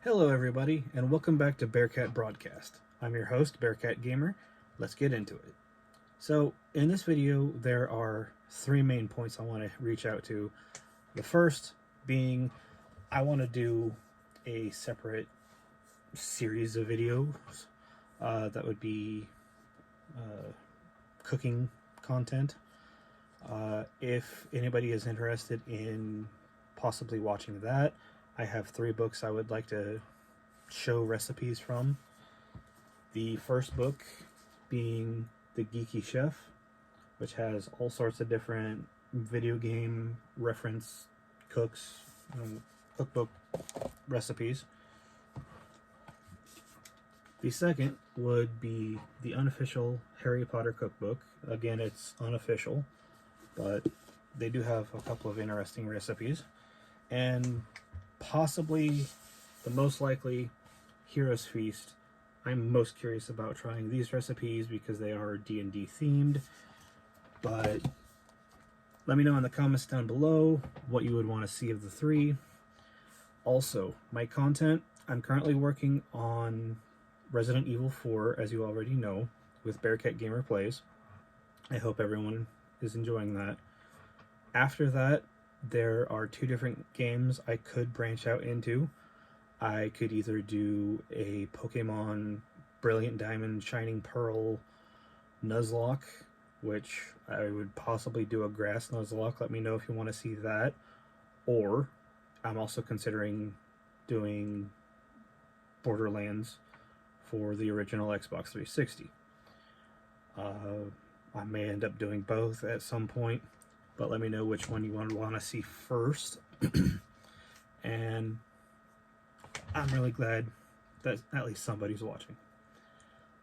Hello, everybody, and welcome back to Bearcat Broadcast. I'm your host, Bearcat Gamer. Let's get into it. So, in this video, there are three main points I want to reach out to. The first being I want to do a separate series of videos that would be cooking content. If anybody is interested in possibly watching that, I have three books I would like to show recipes from. The first book being The Geeky Chef, which has all sorts of different video game reference cooks, cookbook recipes. The second would be the unofficial Harry Potter cookbook. Again, it's unofficial, but they do have a couple of interesting recipes. And possibly the most likely Hero's Feast. I'm most curious about trying these recipes because they are D&D themed, but let me know in the comments down below what you would want to see of the three. Also, my content, I'm currently working on Resident Evil 4, as you already know, with Bearcat Gamer Plays. I hope everyone is enjoying that. After that, there are two different games I could branch out into. I could either do a Pokemon Brilliant Diamond Shining Pearl Nuzlocke, which I would possibly do a grass Nuzlocke. Let me know if you want to see that. Or I'm also considering doing Borderlands for the original Xbox 360. I may end up doing both at some point, but let me know which one you want to see first. And I'm really glad that at least somebody's watching.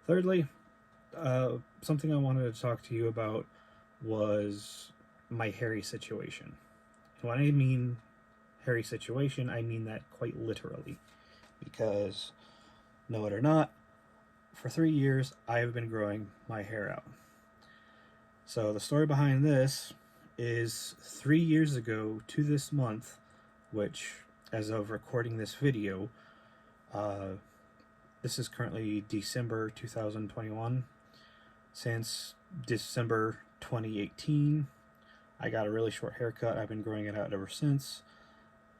Thirdly, something I wanted to talk to you about was my hairy situation. And when I mean hairy situation, I mean that quite literally. Because, know it or not, for 3 years I have been growing my hair out. So the story behind this is 3 years ago to this month, which as of recording this video, this is currently December 2021. Since December 2018, I got a really short haircut. I've been growing it out ever since.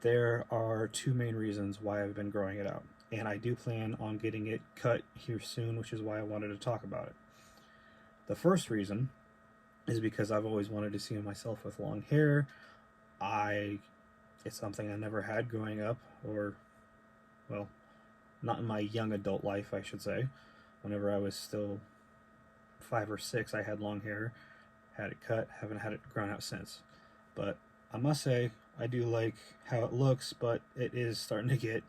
There are two main reasons why I've been growing it out, and I do plan on getting it cut here soon, which is why I wanted to talk about it. The first reason is because I've always wanted to see myself with long hair. It's something I never had growing up, or, well, not in my young adult life, I should say. Whenever I was still 5 or 6, I had long hair, had it cut, haven't had it grown out since. But I must say, I do like how it looks, but it is starting to get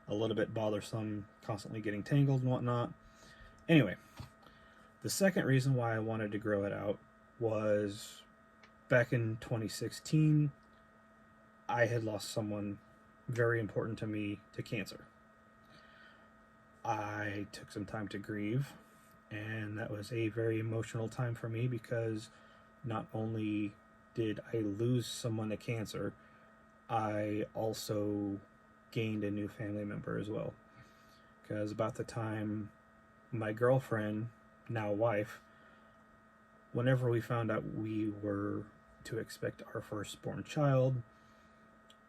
a little bit bothersome, constantly getting tangled and whatnot. Anyway, the second reason why I wanted to grow it out was back in 2016, I had lost someone very important to me to cancer. I took some time to grieve, and that was a very emotional time for me because not only did I lose someone to cancer, I also gained a new family member as well. Because about the time my girlfriend, now wife, whenever we found out we were to expect our firstborn child,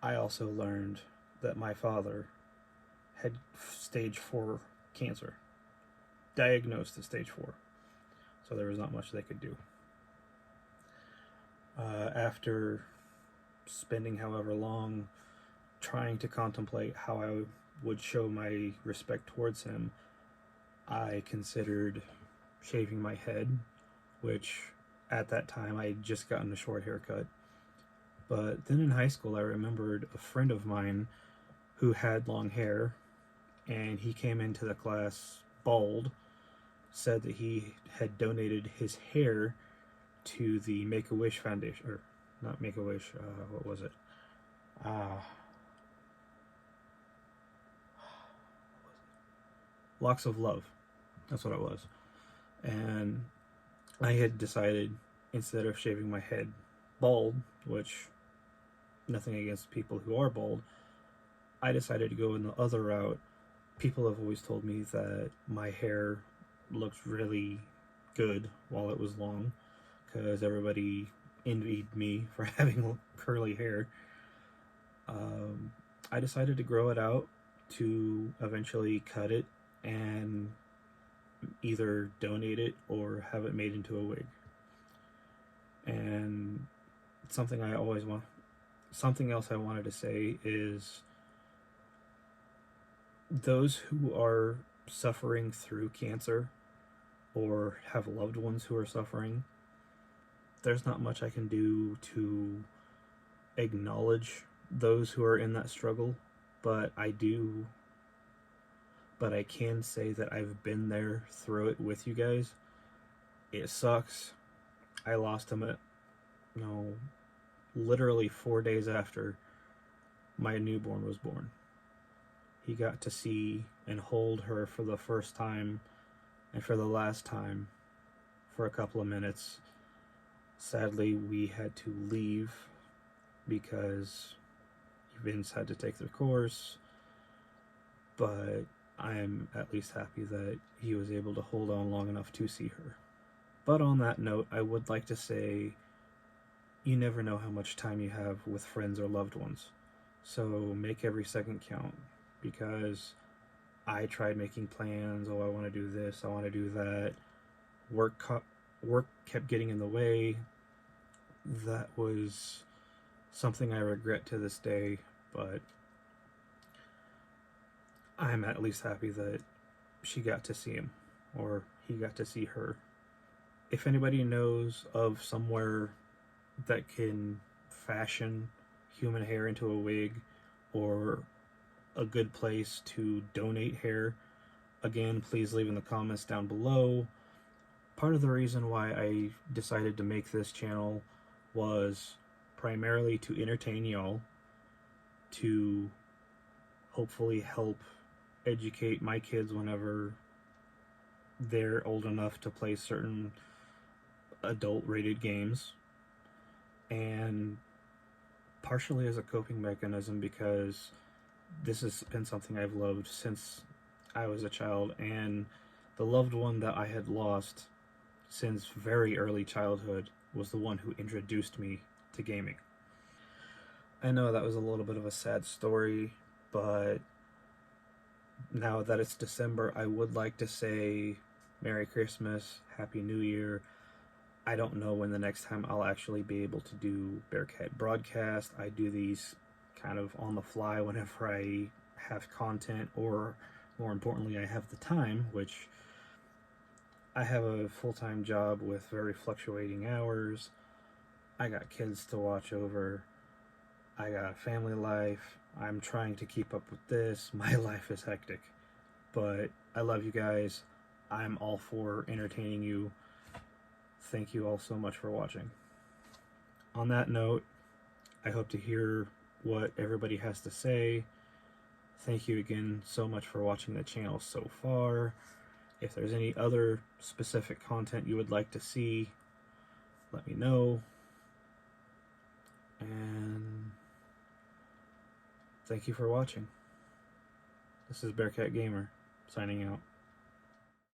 I also learned that my father had stage 4 cancer, diagnosed at stage 4, so there was not much they could do. After spending however long trying to contemplate how I would show my respect towards him, I considered shaving my head, which at that time I had just gotten a short haircut. But then in high school I remembered a friend of mine who had long hair, and he came into the class bald, said that he had donated his hair to the Make-A-Wish Foundation, or not Make-A-Wish, what was it? Locks of Love. That's what it was. And I had decided, instead of shaving my head bald, which, nothing against people who are bald, I decided to go in the other route People have always told me that my hair looks really good while it was long, because everybody envied me for having curly hair. Um, I decided to grow it out to eventually cut it and either donate it or have it made into a wig. And something I always want, something else I wanted to say is those who are suffering through cancer or have loved ones who are suffering, there's not much I can do to acknowledge those who are in that struggle, but I can say that I've been there through it with you guys. It sucks. I lost him at, you know, literally 4 days after my newborn was born. He got to see and hold her for the first time and for the last time for a couple of minutes. Sadly, we had to leave because Vince had to take the course, but I am at least happy that he was able to hold on long enough to see her. But on that note, I would like to say you never know how much time you have with friends or loved ones. So make every second count, because I tried making plans. Oh, I want to do this, I want to do that. Work kept getting in the way. That was something I regret to this day, but I'm at least happy that she got to see him, or he got to see her. If anybody knows of somewhere that can fashion human hair into a wig, or a good place to donate hair, again, please leave in the comments down below. Part of the reason why I decided to make this channel was primarily to entertain y'all, to hopefully help educate my kids whenever they're old enough to play certain adult rated games, and partially as a coping mechanism, because this has been something I've loved since I was a child, and the loved one that I had lost since very early childhood was the one who introduced me to gaming. I know that was a little bit of a sad story, but now that it's December, I would like to say Merry Christmas, Happy New Year. I don't know when the next time I'll actually be able to do Bearcat broadcast. I do these kind of on the fly whenever I have content, or more importantly, I have the time, which I have a full-time job with very fluctuating hours. I got kids to watch over. I got a family life. I'm trying to keep up with this. My life is hectic. But I love you guys. I'm all for entertaining you. Thank you all so much for watching. On that note, I hope to hear what everybody has to say. Thank you again so much for watching the channel so far. If there's any other specific content you would like to see, let me know. And thank you for watching. This is Bearcat Gamer, signing out.